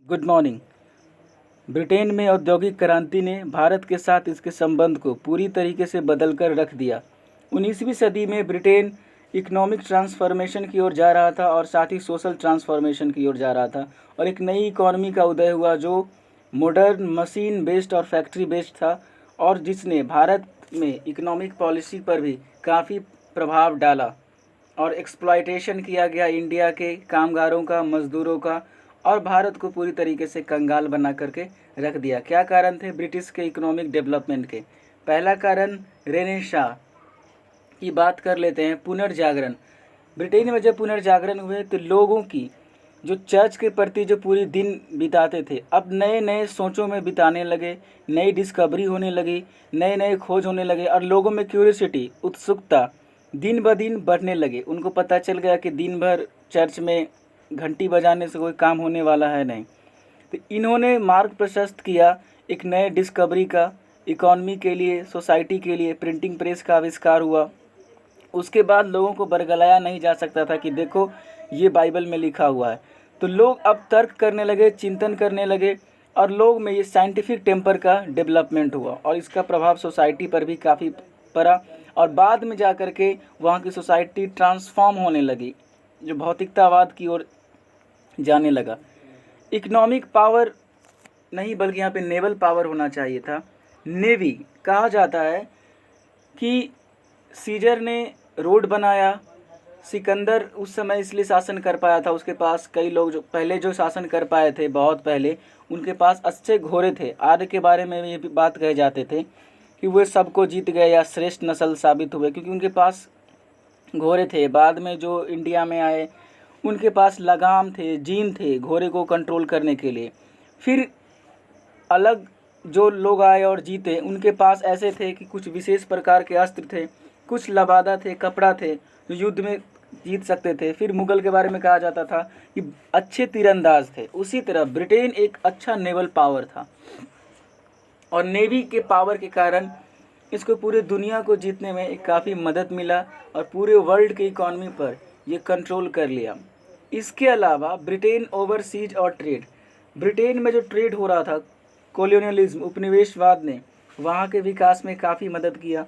Good morning. Britain में औद्योगिक क्रांति ने भारत के साथ इसके संबंध को पूरी तरीके से बदल कर रख दिया। 19वीं सदी में ब्रिटेन इकोनॉमिक ट्रांसफॉर्मेशन की ओर जा रहा था और साथ ही सोशल ट्रांसफॉर्मेशन की ओर जा रहा था और एक नई इकॉनमी का उदय हुआ जो मॉडर्न, मशीन बेस्ड और फैक्ट्री बेस्ड था और जिसने भारत में इकोनॉमिक पॉलिसी पर भी काफ़ी प्रभाव डाला और एक्सप्लॉयटेशन किया गया इंडिया के कामगारों का, मज़दूरों का और भारत को पूरी तरीके से कंगाल बना करके रख दिया। क्या कारण थे ब्रिटिश के इकोनॉमिक डेवलपमेंट के? पहला कारण रेनेसां की बात कर लेते हैं, पुनर्जागरण। ब्रिटेन में जब पुनर्जागरण हुए तो लोगों की जो चर्च के प्रति जो पूरी दिन बिताते थे, अब नए नए सोचों में बिताने लगे, नई डिस्कवरी होने लगी, नए नए खोज होने लगे और लोगों में क्यूरियोसिटी, उत्सुकता दिन ब दिन बढ़ने लगे। उनको पता चल गया कि दिन भर चर्च में घंटी बजाने से कोई काम होने वाला है नहीं। तो इन्होंने मार्ग प्रशस्त किया एक नए डिस्कवरी का। इकॉनमी के लिए, सोसाइटी के लिए प्रिंटिंग प्रेस का आविष्कार हुआ। उसके बाद लोगों को बरगलाया नहीं जा सकता था कि देखो ये बाइबल में लिखा हुआ है। तो लोग अब तर्क करने लगे, चिंतन करने लगे और लोग में ये साइंटिफिक टेम्पर का डेवलपमेंट हुआ और इसका प्रभाव सोसाइटी पर भी काफ़ी पड़ा और बाद में जा कर के वहाँ की सोसाइटी ट्रांसफॉर्म होने लगी, जो भौतिकतावाद की ओर जाने लगा। इकोनॉमिक पावर नहीं बल्कि यहाँ पे नेवल पावर होना चाहिए था। नेवी कहा जाता है कि सीजर ने रोड बनाया, सिकंदर उस समय इसलिए शासन कर पाया था, उसके पास कई लोग जो पहले जो शासन कर पाए थे बहुत पहले, उनके पास अच्छे घोड़े थे। आर्य के बारे में ये बात कहे जाते थे कि वे सबको जीत गए या श्रेष्ठ नस्ल साबित हुए क्योंकि उनके पास घोड़े थे। बाद में जो इंडिया में आए उनके पास लगाम थे, जीन थे घोड़े को कंट्रोल करने के लिए। फिर अलग जो लोग आए और जीते, उनके पास ऐसे थे कि कुछ विशेष प्रकार के अस्त्र थे, कुछ लबादा थे, कपड़ा थे जो युद्ध में जीत सकते थे। फिर मुगल के बारे में कहा जाता था कि अच्छे तीरंदाज थे। उसी तरह ब्रिटेन एक अच्छा नेवल पावर था और नेवी के पावर के कारण इसको पूरे दुनिया को जीतने में एक काफ़ी मदद मिला और पूरे वर्ल्ड के इकॉनमी पर ये कंट्रोल कर लिया। इसके अलावा ब्रिटेन ओवरसीज और ट्रेड, ब्रिटेन में जो ट्रेड हो रहा था, कॉलोनियलिज्म, उपनिवेशवाद ने वहाँ के विकास में काफ़ी मदद किया।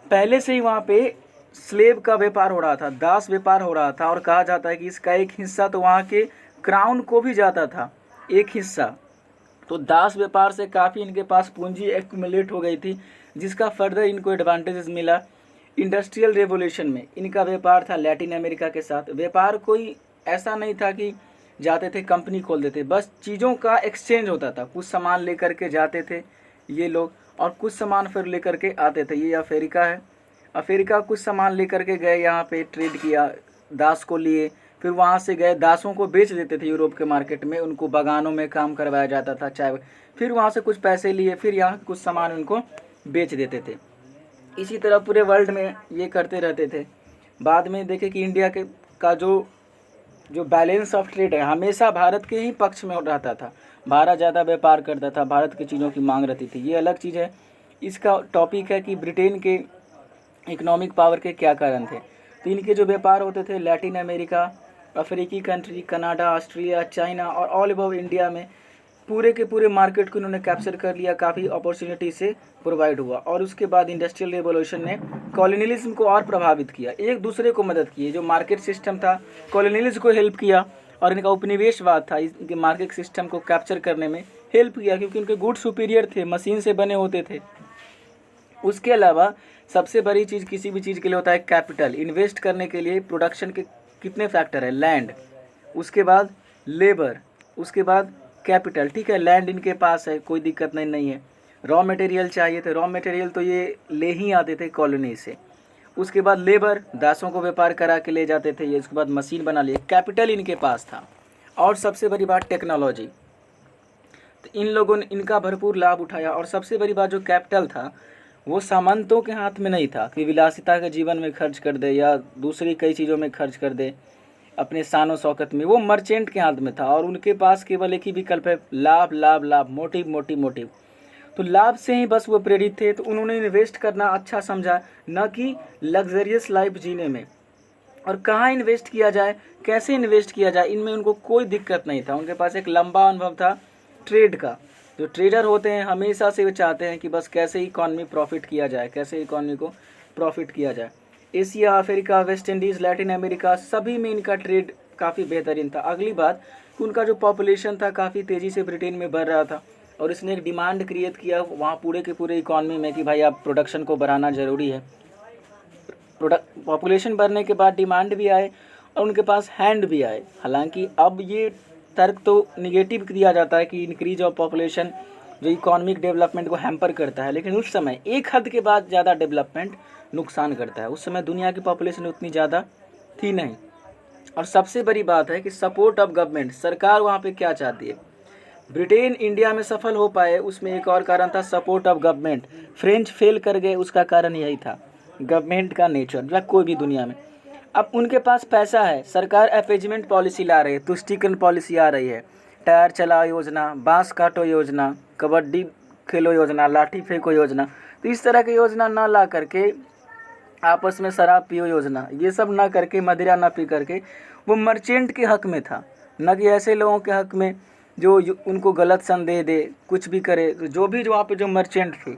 पहले से ही वहाँ पे स्लेव का व्यापार हो रहा था, दास व्यापार हो रहा था और कहा जाता है कि इसका एक हिस्सा तो वहाँ के क्राउन को भी जाता था, एक हिस्सा। तो दास व्यापार से काफ़ी इनके पास पूंजी एक्यूमुलेट हो गई थी, जिसका फर्दर इनको एडवांटेजेस मिला। इंडस्ट्रियल रेवोल्यूशन में इनका व्यापार था लैटिन अमेरिका के साथ। व्यापार कोई ऐसा नहीं था कि जाते थे कंपनी खोल देते, बस चीज़ों का एक्सचेंज होता था। कुछ सामान लेकर के जाते थे ये लोग और कुछ सामान फिर लेकर के आते थे। ये अफ्रीका है, अफ्रीका कुछ सामान लेकर के गए, यहाँ पे ट्रेड किया, दास को लिए, फिर वहाँ से गए, दासों को बेच देते थे यूरोप के मार्केट में, उनको बागानों में काम करवाया जाता था चाय। फिर वहाँ से कुछ पैसे लिए, फिर यहाँ कुछ सामान उनको बेच देते थे। इसी तरह पूरे वर्ल्ड में ये करते रहते थे। बाद में देखे कि इंडिया के का जो बैलेंस ऑफ ट्रेड है हमेशा भारत के ही पक्ष में रहता था। भारत ज़्यादा व्यापार करता था, भारत की चीज़ों की मांग रहती थी, ये अलग चीज़ है। इसका टॉपिक है कि ब्रिटेन के इकोनॉमिक पावर के क्या कारण थे। तो इनके जो व्यापार होते थे लैटिन अमेरिका, अफ्रीकी कंट्री, कनाडा, ऑस्ट्रेलिया, चाइना और ऑल अबव इंडिया में पूरे के पूरे मार्केट को इन्होंने कैप्चर कर लिया, काफ़ी अपॉर्चुनिटी से प्रोवाइड हुआ। और उसके बाद इंडस्ट्रियल रेवोल्यूशन ने कॉलोनियलिज्म को और प्रभावित किया, एक दूसरे को मदद की। जो मार्केट सिस्टम था कॉलोनियलिज्म को हेल्प किया और इनका उपनिवेशवाद था इनके मार्केट सिस्टम को कैप्चर करने में हेल्प किया क्योंकि इनके गुड सुपीरियर थे, मशीन से बने होते थे। उसके अलावा सबसे बड़ी चीज़ किसी भी चीज़ के लिए होता है कैपिटल। इन्वेस्ट करने के लिए प्रोडक्शन के कितने फैक्टर है? लैंड, उसके बाद लेबर, उसके बाद कैपिटल। ठीक है, लैंड इनके पास है, कोई दिक्कत नहीं है। रॉ मटेरियल चाहिए थे, रॉ मटेरियल तो ये ले ही आते थे कॉलोनी से। उसके बाद लेबर, दासों को व्यापार करा के ले जाते थे ये। उसके बाद मशीन बना लिए, कैपिटल इनके पास था। और सबसे बड़ी बात टेक्नोलॉजी, तो इन लोगों ने इनका भरपूर लाभ उठाया। और सबसे बड़ी बात जो कैपिटल था वो सामंतों के हाथ में नहीं था कि विलासिता के जीवन में खर्च कर दे या दूसरी कई चीज़ों में खर्च कर दे अपने शान शौकत में। वो मर्चेंट के हाथ में था और उनके पास केवल एक ही विकल्प है, लाभ लाभ लाभ, मोटिव मोटिव मोटिव। तो लाभ से ही बस वो प्रेरित थे। तो उन्होंने इन्वेस्ट करना अच्छा समझा, न कि लग्जरियस लाइफ जीने में। और कहाँ इन्वेस्ट किया जाए, कैसे इन्वेस्ट किया जाए, इनमें उनको कोई दिक्कत नहीं था। उनके पास एक लंबा अनुभव था ट्रेड का। जो ट्रेडर होते हैं हमेशा से वो चाहते हैं कि बस कैसे इकॉनमी प्रॉफिट किया जाए, कैसे इकॉनमी को प्रॉफिट किया जाए। Asia, Africa, West Indies, Latin America सभी में इनका ट्रेड काफ़ी बेहतरीन था। अगली बात कि उनका जो पॉपुलेशन था काफ़ी तेज़ी से ब्रिटेन में बढ़ रहा था और इसने एक डिमांड क्रिएट किया वहाँ पूरे के पूरे इकॉनमी में कि भाई अब प्रोडक्शन को बढ़ाना ज़रूरी है। पॉपुलेशन बढ़ने के बाद डिमांड भी आए और उनके पास हैंड भी आए। हालांकि अब ये तर्क तो निगेटिव दिया जाता है कि इंक्रीज ऑफ पॉपुलेशन जो इकोनॉमिक डेवलपमेंट को हैम्पर करता है, लेकिन उस समय एक हद के बाद ज़्यादा डेवलपमेंट नुकसान करता है। उस समय दुनिया की पॉपुलेशन उतनी ज़्यादा थी नहीं। और सबसे बड़ी बात है कि सपोर्ट ऑफ गवर्नमेंट, सरकार वहाँ पे क्या चाहती है। ब्रिटेन इंडिया में सफल हो पाए उसमें एक और कारण था support of government. French fail कर गए उसका कारण यही था, गवर्नमेंट का नेचर या कोई भी दुनिया में। अब उनके पास पैसा है, सरकार अपीजमेंट पॉलिसी ला रही है, तुष्टीकरण पॉलिसी आ रही है, टायर चलाओ योजना, बांस काटो योजना, कबड्डी खेलो योजना, लाठी फेंको योजना। तो इस तरह की योजना ना ला करके आपस में शराब पियो योजना, ये सब ना करके, मदिरा ना पी करके वो मर्चेंट के हक में था, न कि ऐसे लोगों के हक में जो उनको गलत संदेह दे, कुछ भी करे। तो जो भी वहाँ पे जो मर्चेंट थे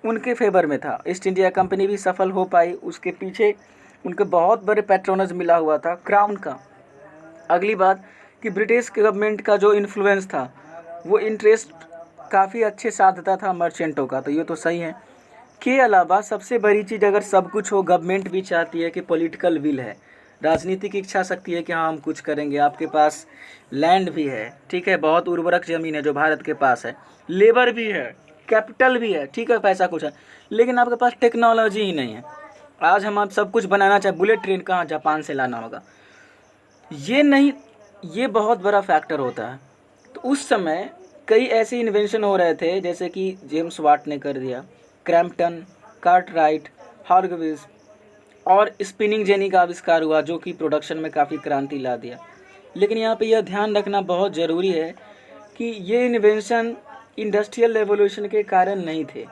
उनके फेवर में था। ईस्ट इंडिया कंपनी भी सफल हो पाई, उसके पीछे उनके बहुत बड़े पैट्रोनज मिला हुआ था क्राउन का। अगली बात कि ब्रिटिश गवर्नमेंट का जो इन्फ्लुएंस था वो इंटरेस्ट काफ़ी अच्छे साधता था मर्चेंटों का, तो ये तो सही है। के अलावा सबसे बड़ी चीज़, अगर सब कुछ हो, गवर्नमेंट भी चाहती है कि पॉलिटिकल विल है, राजनीतिक इच्छा शक्ति है कि हाँ हम कुछ करेंगे। आपके पास लैंड भी है, ठीक है, बहुत उर्वरक ज़मीन है जो भारत के पास है, लेबर भी है, कैपिटल भी है, ठीक है, पैसा कुछ है, लेकिन आपके पास टेक्नोलॉजी ही नहीं है। आज हम आप सब कुछ बनाना चाहे, बुलेट ट्रेन कहाँ जापान से लाना होगा, ये नहीं, ये बहुत बड़ा फैक्टर होता है। तो उस समय कई ऐसे इन्वेंशन हो रहे थे जैसे कि जेम्स वाट ने कर दिया, क्रैम्पटन, कार्टराइट, हार्गविज और स्पिनिंग जेनी का आविष्कार हुआ जो कि प्रोडक्शन में काफ़ी क्रांति ला दिया। लेकिन यहाँ पे यह ध्यान रखना बहुत ज़रूरी है कि ये इन्वेंशन इंडस्ट्रियल रेवोल्यूशन के कारण नहीं थे,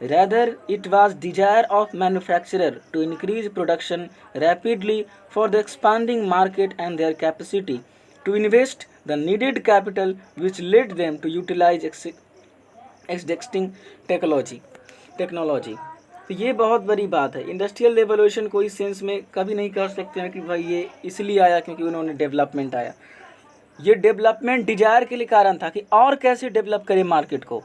rather it was desire of manufacturer to increase production rapidly for the expanding market and their capacity to invest the needed capital which led them to utilize existing technology. तो ये बहुत बड़ी बात है। इंडस्ट्रियल रेवोल्यूशन को इस sense में कभी नहीं कह सकते हैं कि भाई ये इसलिए आया क्योंकि उन्होंने डेवलपमेंट आया। ये डेवलपमेंट डिजायर के लिए कारण था कि और कैसे डेवलप करें मार्केट को,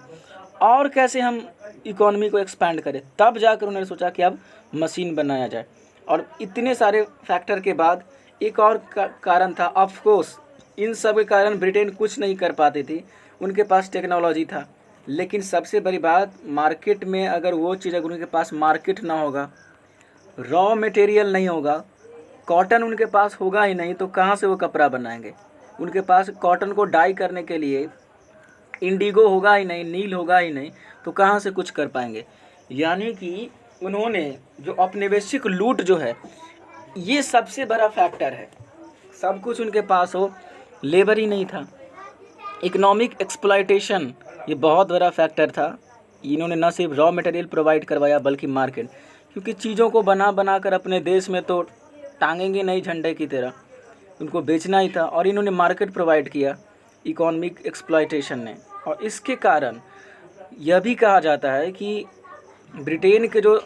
और कैसे हम इकोनॉमी को एक्सपैंड करें। तब जाकर उन्होंने सोचा कि अब मशीन बनाया जाए। और इतने सारे फैक्टर के बाद एक और कारण था, ऑफ कोर्स इन सब के कारण ब्रिटेन कुछ नहीं कर पाती थी, उनके पास टेक्नोलॉजी था, लेकिन सबसे बड़ी बात मार्केट में अगर वो चीज़, अगर उनके पास मार्केट ना होगा, रॉ मटेरियल नहीं होगा, कॉटन उनके पास होगा ही नहीं, तो कहाँ से वो कपड़ा बनाएंगे। उनके पास कॉटन को डाई करने के लिए इंडिगो होगा ही नहीं, नील होगा ही नहीं, तो कहाँ से कुछ कर पाएंगे। यानी कि उन्होंने जो औपनिवेशिक लूट जो है, ये सबसे बड़ा फैक्टर है। सब कुछ उनके पास हो, लेबर ही नहीं था। इकोनॉमिक एक्सप्लॉयटेशन ये बहुत बड़ा फैक्टर था। इन्होंने न सिर्फ रॉ मटेरियल प्रोवाइड करवाया बल्कि मार्केट, क्योंकि चीज़ों को बना कर अपने देश में तो टांगेंगे नहीं झंडे की तरह, उनको बेचना ही था, और इन्होंने मार्केट प्रोवाइड किया इकोनॉमिक एक्सप्लॉयटेशन ने। और इसके कारण यह भी कहा जाता है कि ब्रिटेन के जो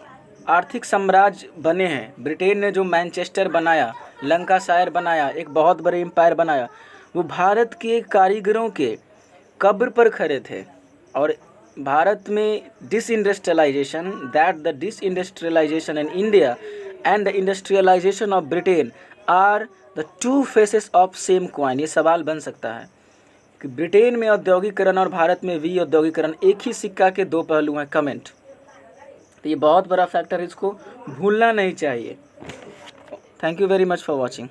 आर्थिक साम्राज्य बने हैं, ब्रिटेन ने जो मैनचेस्टर बनाया, लंकाशायर बनाया, एक बहुत बड़े एम्पायर बनाया, वो भारत के कारीगरों के कब्र पर खड़े थे। और भारत में deindustrialisation, the deindustrialisation in India and the industrialisation of Britain are the two faces of same coin. ये सवाल बन सकता है कि ब्रिटेन में औद्योगिकरण और भारत में विऔद्योगिकरण एक ही सिक्का के दो पहलू हैं। कमेंट। तो ये बहुत बड़ा फैक्टर है, इसको भूलना नहीं चाहिए। Thank you very much for watching.